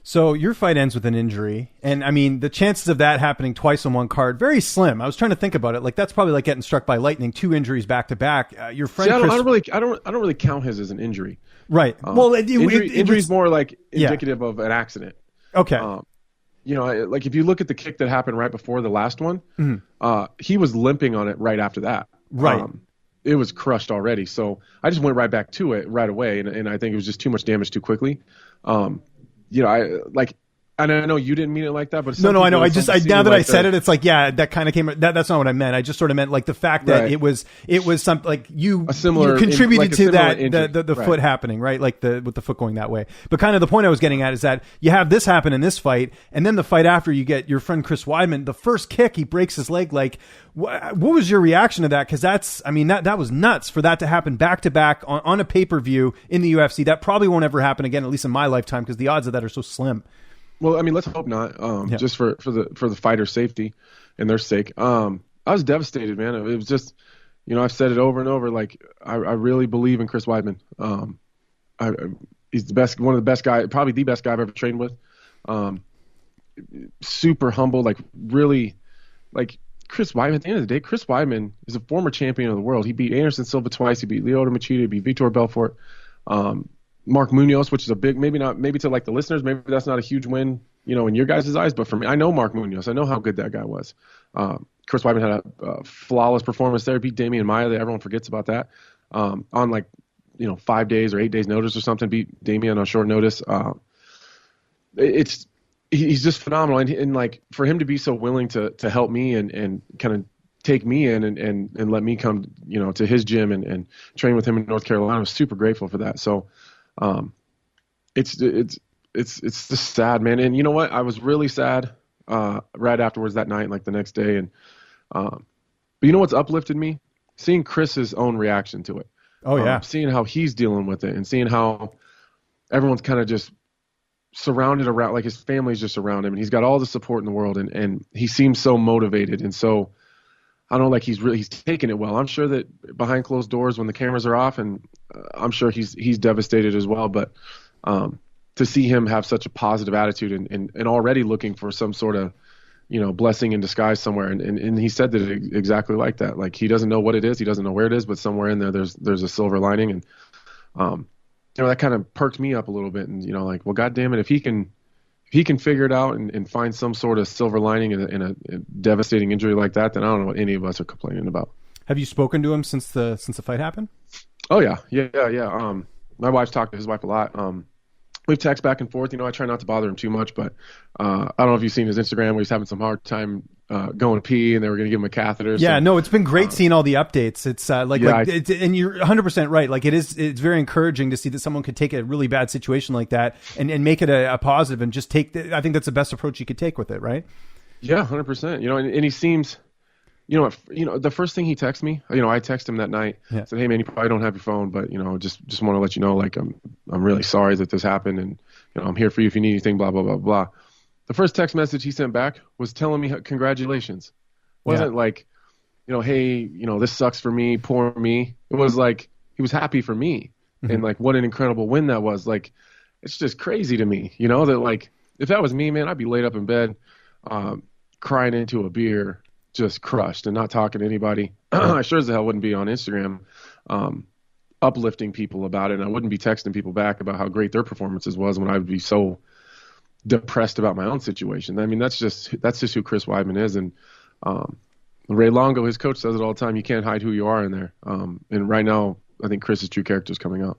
So your fight ends with an injury, and I mean the chances of that happening twice on one card very slim. I was trying to think about it. Like that's probably like getting struck by lightning, 2 injuries back to back. Your friend, I don't really count his as an injury. Right. Well, injury is more like indicative of an accident. Okay. Like if you look at the kick that happened right before the last one, he was limping on it right after that. Right. It was crushed already. So I just went right back to it right away, and I think it was just too much damage too quickly. And I know you didn't mean it like that, but no, I know. Now that I said it, it's like, yeah, that kind of came. That's not what I meant. I just sort of meant like the fact that it was something like you contributed to that the foot happening, right? Like with the foot going that way. But kind of the point I was getting at is that you have this happen in this fight, and then the fight after you get your friend Chris Weidman. The first kick, he breaks his leg. Like, what was your reaction to that? Because that was nuts for that to happen back to back on a pay-per-view in the UFC. That probably won't ever happen again, at least in my lifetime, because the odds of that are so slim. Well, I mean, let's hope not. Just for the fighter's safety and their sake. I was devastated, man. It was just, I've said it over and over. Like, I really believe in Chris Weidman. He's the best, one of the best guys, probably the best guy I've ever trained with. Super humble, like really, like Chris Weidman. At the end of the day, Chris Weidman is a former champion of the world. He beat Anderson Silva twice. He beat Lyoto Machida. He beat Vitor Belfort. Mark Munoz, which is a big, maybe to like the listeners, maybe that's not a huge win, in your guys' eyes, but for me, I know Mark Munoz. I know how good that guy was. Chris Weidman had a flawless performance there. Beat Damian Maia. Everyone forgets about that. On 5 days or 8 days notice or something, beat Damian on short notice. He's just phenomenal. And like for him to be so willing to help me and kind of take me in and let me come, to his gym and train with him in North Carolina, I was super grateful for that. So, it's just sad, man. And you know what? I was really sad, right afterwards that night, like the next day. And, but you know what's uplifted me? Seeing Chris's own reaction to it. Oh yeah. Seeing how he's dealing with it and seeing how everyone's kind of just surrounded around, like his family's just around him and he's got all the support in the world and he seems so motivated. And so I don't know, like he's taking it well. I'm sure that behind closed doors when the cameras are off, and I'm sure he's devastated as well. But to see him have such a positive attitude and already looking for some sort of, blessing in disguise somewhere. And he said that exactly like that. Like he doesn't know what it is. He doesn't know where it is, but somewhere in there, there's a silver lining. And, that kind of perked me up a little bit. And, like, well, God damn it, if he can figure it out and find some sort of silver lining in a devastating injury like that, then I don't know what any of us are complaining about. Have you spoken to him since the fight happened? Oh yeah. My wife's talked to his wife a lot. We've texted back and forth. I try not to bother him too much, but I don't know if you've seen his Instagram where he's having some hard time going to pee, and they were going to give him a catheter. Yeah, no, it's been great seeing all the updates. It's and you're 100% right. Like it's very encouraging to see that someone could take a really bad situation like that and make it a positive and just take. I think that's the best approach you could take with it, right? Yeah, 100%. And he seems. The first thing he texted me, I texted him that night, said, "Hey man, you probably don't have your phone, but just want to let you know, like I'm really sorry that this happened, and I'm here for you if you need anything, blah blah blah blah." The first text message he sent back was telling me congratulations. Wasn't like, hey, this sucks for me, poor me. It was like he was happy for me, and like what an incredible win that was. Like it's just crazy to me, that like if that was me, man, I'd be laid up in bed, crying into a beer. Just crushed and not talking to anybody. I sure as hell wouldn't be on Instagram uplifting people about it, and I wouldn't be texting people back about how great their performances was when I would be so depressed about my own situation. I mean, that's just who Chris Weidman is. And Ray Longo, his coach, says it all the time, you can't hide who you are in there. And right now, I think Chris's true character is coming out.